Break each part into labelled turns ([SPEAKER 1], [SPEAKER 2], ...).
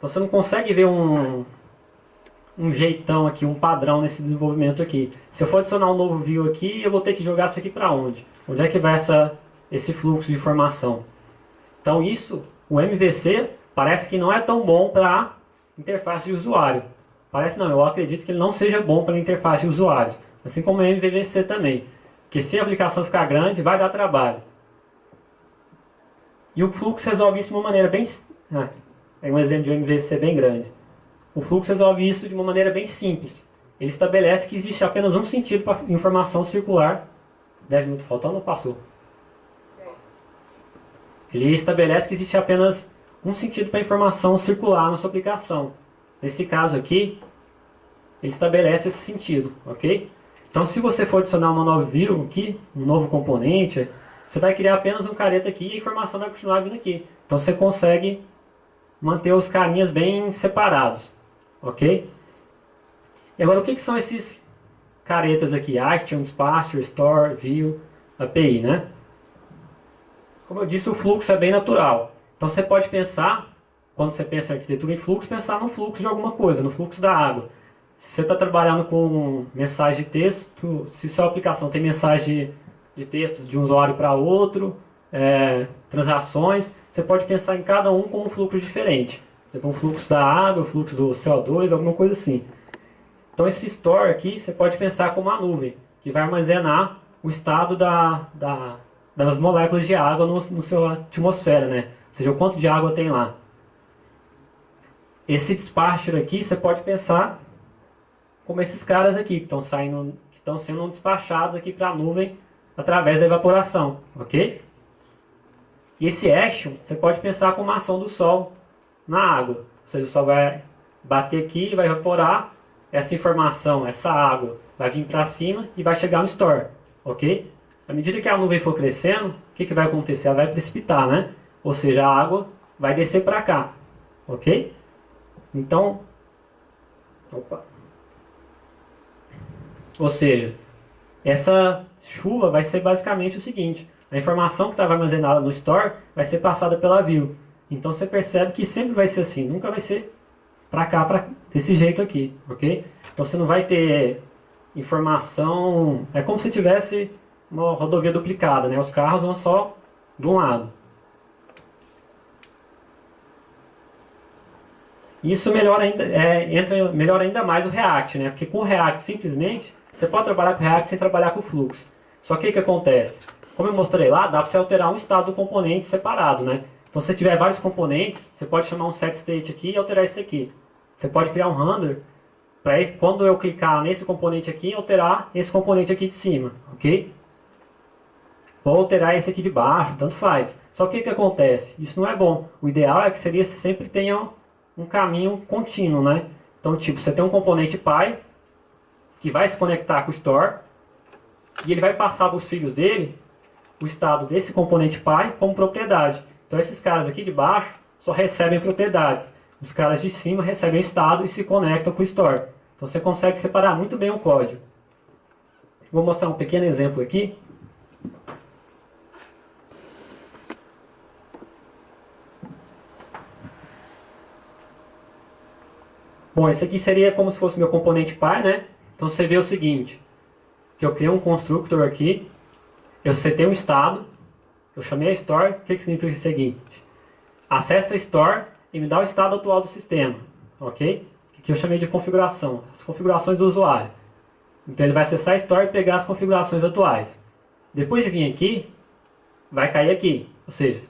[SPEAKER 1] Então você não consegue ver um jeitão aqui, um padrão nesse desenvolvimento aqui. Se eu for adicionar um novo view aqui, eu vou ter que jogar isso aqui para onde? Onde é que vai esse fluxo de informação? Então isso, o MVC parece que não é tão bom para interface de usuário. Parece não, eu acredito que ele não seja bom para interface de usuários. Assim como o MVVC também. Porque se a aplicação ficar grande, vai dar trabalho. E o fluxo resolve isso de uma maneira bem... é um exemplo de um MVC bem grande. O fluxo resolve isso de uma maneira bem simples. Ele estabelece que existe apenas um sentido para a informação circular. 10 minutos faltando ou passou? Ele estabelece que existe apenas um sentido para a informação circular na sua aplicação. Nesse caso aqui, ele estabelece esse sentido, ok? Então, se você for adicionar uma nova view aqui, um novo componente, você vai criar apenas um careta aqui e a informação vai continuar vindo aqui. Então, você consegue manter os carinhas bem separados, ok? E agora, o que são esses caretas aqui? Action, Dispatcher, Store, View, API, né? Como eu disse, o fluxo é bem natural. Então, você pode pensar, quando você pensa em arquitetura em fluxo, pensar no fluxo de alguma coisa, no fluxo da água. Se você está trabalhando com mensagem de texto, se sua aplicação tem mensagem de texto de um usuário para outro, transações, você pode pensar em cada um como um fluxo diferente. Você tem um fluxo da água, o fluxo do CO2, alguma coisa assim. Então esse store aqui, você pode pensar como uma nuvem, que vai armazenar o estado das moléculas de água no seu atmosfera, né? Ou seja, o quanto de água tem lá. Esse dispatcher aqui, você pode pensar como esses caras aqui, que estão sendo despachados aqui para a nuvem através da evaporação, ok? E esse action, você pode pensar como a ação do sol na água. Ou seja, o sol vai bater aqui, vai evaporar, essa informação, essa água, vai vir para cima e vai chegar no store, ok? À medida que a nuvem for crescendo, o que vai acontecer? Ela vai precipitar, né? Ou seja, a água vai descer para cá, ok? Então, ou seja, essa chuva vai ser basicamente o seguinte: a informação que estava armazenada no store vai ser passada pela view. Então você percebe que sempre vai ser assim, nunca vai ser para cá, desse jeito aqui, ok? Então você não vai ter informação, é como se tivesse uma rodovia duplicada, né? Os carros vão só de um lado. Isso melhora ainda mais o React, né? Porque com o React simplesmente você pode trabalhar com o React sem trabalhar com o fluxo. Só que o que acontece? Como eu mostrei lá, dá para você alterar um estado do componente separado, né? Então se tiver vários componentes, você pode chamar um setState aqui e alterar esse aqui. Você pode criar um handler para quando eu clicar nesse componente aqui, alterar esse componente aqui de cima, ok? Ou alterar esse aqui de baixo, tanto faz. Só que o que acontece? Isso não é bom. O ideal é que seria que você sempre tenha um caminho contínuo, né? Então, tipo, você tem um componente pai que vai se conectar com o store e ele vai passar para os filhos dele o estado desse componente pai como propriedade. Então, esses caras aqui de baixo só recebem propriedades. Os caras de cima recebem o estado e se conectam com o store. Então, você consegue separar muito bem o código. Vou mostrar um pequeno exemplo aqui. Bom, esse aqui seria como se fosse meu componente pai, né? Então você vê o seguinte, que eu criei um constructor aqui, eu setei um estado, eu chamei a store, o que significa o seguinte? Acessa a store e me dá o estado atual do sistema, ok? Que eu chamei de configuração, as configurações do usuário. Então ele vai acessar a store e pegar as configurações atuais. Depois de vir aqui, vai cair aqui, ou seja,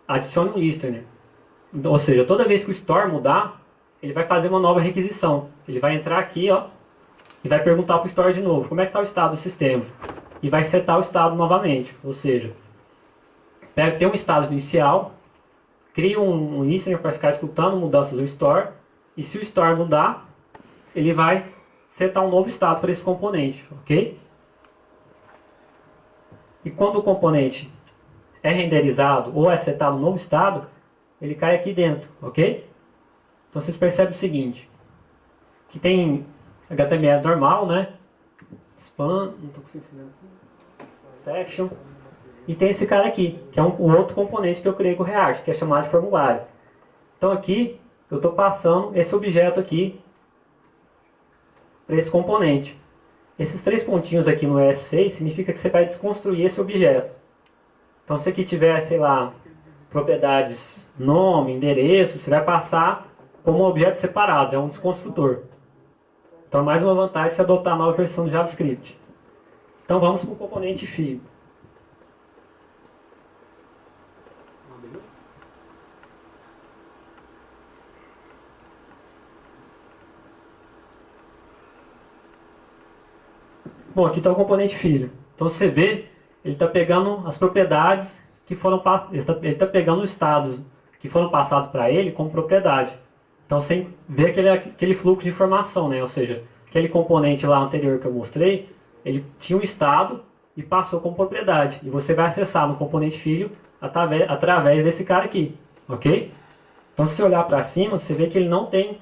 [SPEAKER 1] adicione um listener. Ou seja, toda vez que o store mudar, ele vai fazer uma nova requisição. Ele vai entrar aqui, ó, e vai perguntar para o store de novo, como é que está o estado do sistema? E vai setar o estado novamente. Ou seja, tem um estado inicial, cria um listener para ficar escutando mudanças do store, e se o store mudar, ele vai setar um novo estado para esse componente, ok? E quando o componente é renderizado ou é setado um novo estado, ele cai aqui dentro, ok? Então vocês percebem o seguinte, que tem HTML normal, né? Span, não estou conseguindo aqui. Section. E tem esse cara aqui, que é um outro componente que eu criei com o React, que é chamado de formulário. Então aqui eu estou passando esse objeto aqui para esse componente. Esses 3 pontinhos aqui no ES6 significa que você vai desconstruir esse objeto. Então, se aqui tiver, sei lá, propriedades nome, endereço, você vai passar como objetos separados, é um desconstrutor. Então, mais uma vantagem se adotar a nova versão do JavaScript. Então, vamos para o componente filho. Bom, aqui está o componente filho. Então, você vê, ele está pegando as propriedades que foram ele está pegando os estados que foram passados para ele como propriedade. Então você vê aquele fluxo de informação, né? Ou seja, aquele componente lá anterior que eu mostrei, ele tinha um estado e passou como propriedade. E você vai acessar no componente filho através desse cara aqui, ok? Então se você olhar para cima, você vê que ele não tem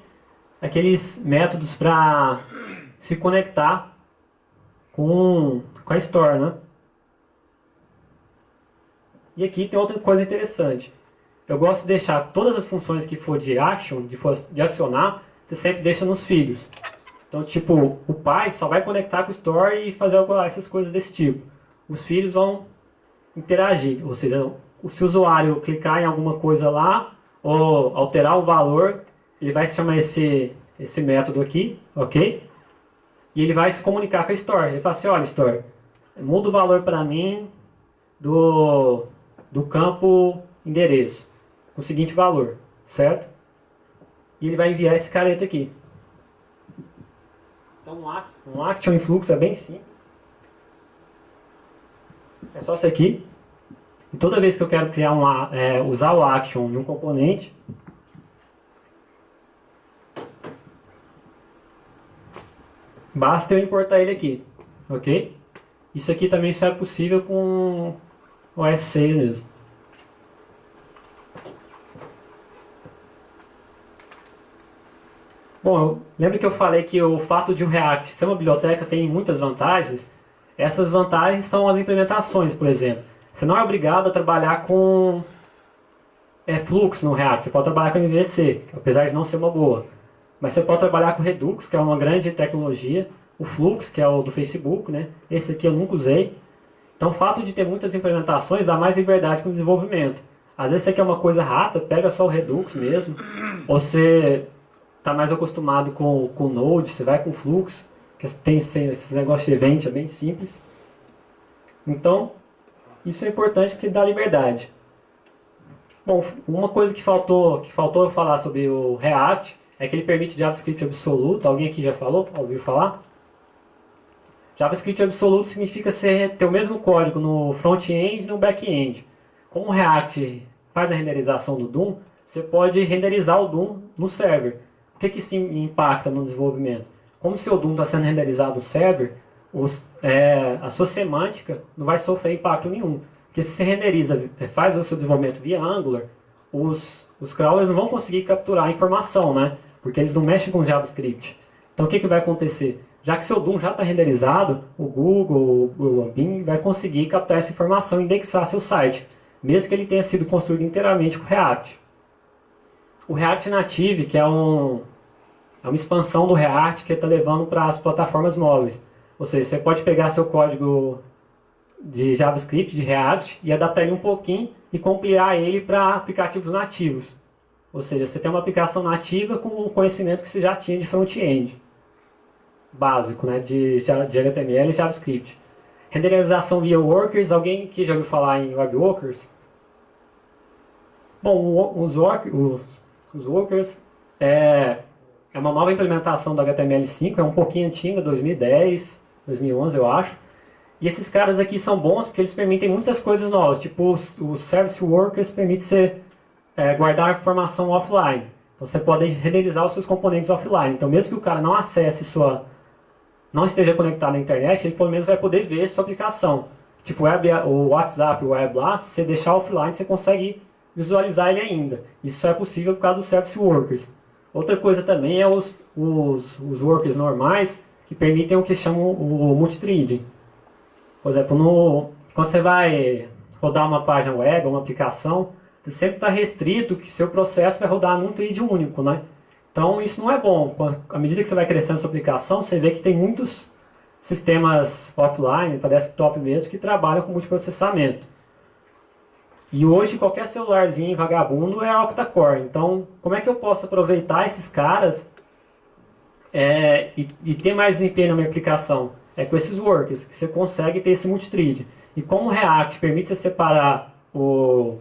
[SPEAKER 1] aqueles métodos para se conectar com a Store, né? E aqui tem outra coisa interessante. Eu gosto de deixar todas as funções que for de action, de acionar, você sempre deixa nos filhos. Então, tipo, o pai só vai conectar com o Store e fazer essas coisas desse tipo. Os filhos vão interagir. Ou seja, se o usuário clicar em alguma coisa lá, ou alterar o valor, ele vai chamar esse método aqui, ok? E ele vai se comunicar com a Store. Ele fala assim, olha, Store, muda o valor para mim do campo endereço, com o seguinte valor, certo? E ele vai enviar esse careta aqui. Então um action em fluxo é bem simples. É só isso aqui. E toda vez que eu quero criar usar o action em um componente, basta eu importar ele aqui, ok? Isso aqui também só é possível com o S6 mesmo. Bom, lembra que eu falei que o fato de o React ser uma biblioteca tem muitas vantagens? Essas vantagens são as implementações, por exemplo. Você não é obrigado a trabalhar com fluxo no React, você pode trabalhar com MVC, apesar de não ser uma boa. Mas você pode trabalhar com Redux, que é uma grande tecnologia, o Flux, que é o do Facebook, né? Esse aqui eu nunca usei. Então o fato de ter muitas implementações dá mais liberdade com o desenvolvimento. Às vezes você quer uma coisa rápida, pega só o Redux mesmo, ou você está mais acostumado com o Node, você vai com o Flux, que tem esses negócios de event, é bem simples. Então, isso é importante porque dá liberdade. Bom, uma coisa que faltou eu falar sobre o React é que ele permite JavaScript absoluto. Alguém aqui já falou? Ouviu falar? JavaScript absoluto significa ter o mesmo código no front-end e no back-end. Como o React faz a renderização do DOM, você pode renderizar o DOM no server. O que isso impacta no desenvolvimento? Como o seu DOM está sendo renderizado no server, a sua semântica não vai sofrer impacto nenhum. Porque se você renderiza, faz o seu desenvolvimento via Angular, os crawlers não vão conseguir capturar a informação, né? Porque eles não mexem com JavaScript. Então o que vai acontecer? Já que seu DOM já está renderizado, o Google, o Bing vai conseguir captar essa informação e indexar seu site, mesmo que ele tenha sido construído inteiramente com React. O React Native, que é uma expansão do React que está levando para as plataformas móveis. Ou seja, você pode pegar seu código de JavaScript, de React, e adaptar ele um pouquinho e compilar ele para aplicativos nativos. Ou seja, você tem uma aplicação nativa com o conhecimento que você já tinha de front-end básico, né, de HTML e JavaScript. Renderização via workers. Alguém que já ouviu falar em web workers? Bom, os workers é uma nova implementação do HTML5, é um pouquinho antiga, 2010, 2011 eu acho. E esses caras aqui são bons porque eles permitem muitas coisas novas, tipo os service workers permite você guardar a informação offline. Então você pode renderizar os seus componentes offline. Então mesmo que o cara não acesse não esteja conectado à internet, ele pelo menos vai poder ver sua aplicação. Tipo o WhatsApp, o Web lá, se você deixar offline, você consegue visualizar ele ainda. Isso só é possível por causa dos service workers. Outra coisa também é os workers normais, que permitem o que chamam o multithreading. Por exemplo, quando você vai rodar uma página web, uma aplicação, você sempre está restrito que seu processo vai rodar num thread único, né? Então isso não é bom. À medida que você vai crescendo sua aplicação, você vê que tem muitos sistemas offline, para desktop mesmo, que trabalham com multiprocessamento. E hoje qualquer celularzinho vagabundo é octa-core. Então, como é que eu posso aproveitar esses caras e ter mais desempenho na minha aplicação? É com esses workers, que você consegue ter esse multithread. E como o React permite você separar o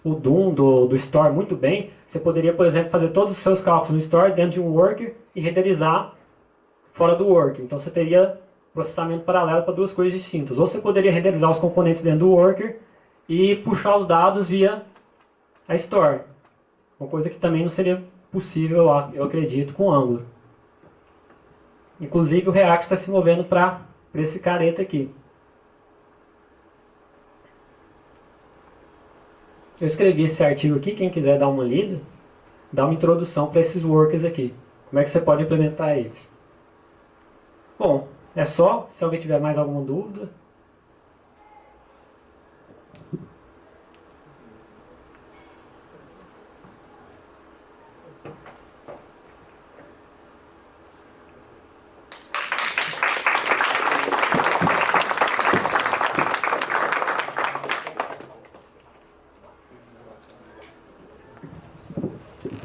[SPEAKER 1] DOM do Store muito bem, você poderia, por exemplo, fazer todos os seus cálculos no Store dentro de um worker e renderizar fora do worker. Então você teria processamento paralelo para duas coisas distintas. Ou você poderia renderizar os componentes dentro do worker e puxar os dados via a Store. Uma coisa que também não seria possível, eu acredito, com Angular. Inclusive o React está se movendo para esse careta aqui. Eu escrevi esse artigo aqui, quem quiser dar uma lida, dá uma introdução para esses workers aqui. Como é que você pode implementar eles. Bom, é só. Se alguém tiver mais alguma dúvida.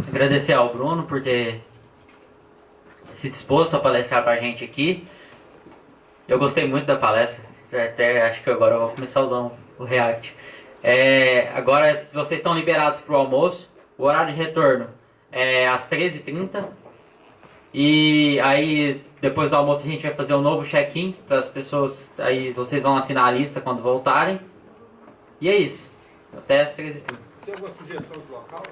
[SPEAKER 2] Agradecer ao Bruno por ter se disposto a palestrar para a gente aqui. Eu gostei muito da palestra, até acho que agora eu vou começar a usar o React. Agora vocês estão liberados para o almoço, o horário de retorno é às 13h30. E aí depois do almoço a gente vai fazer um novo check-in para as pessoas, aí vocês vão assinar a lista quando voltarem. E é isso, até às 13h30.
[SPEAKER 3] Tem alguma sugestão de local?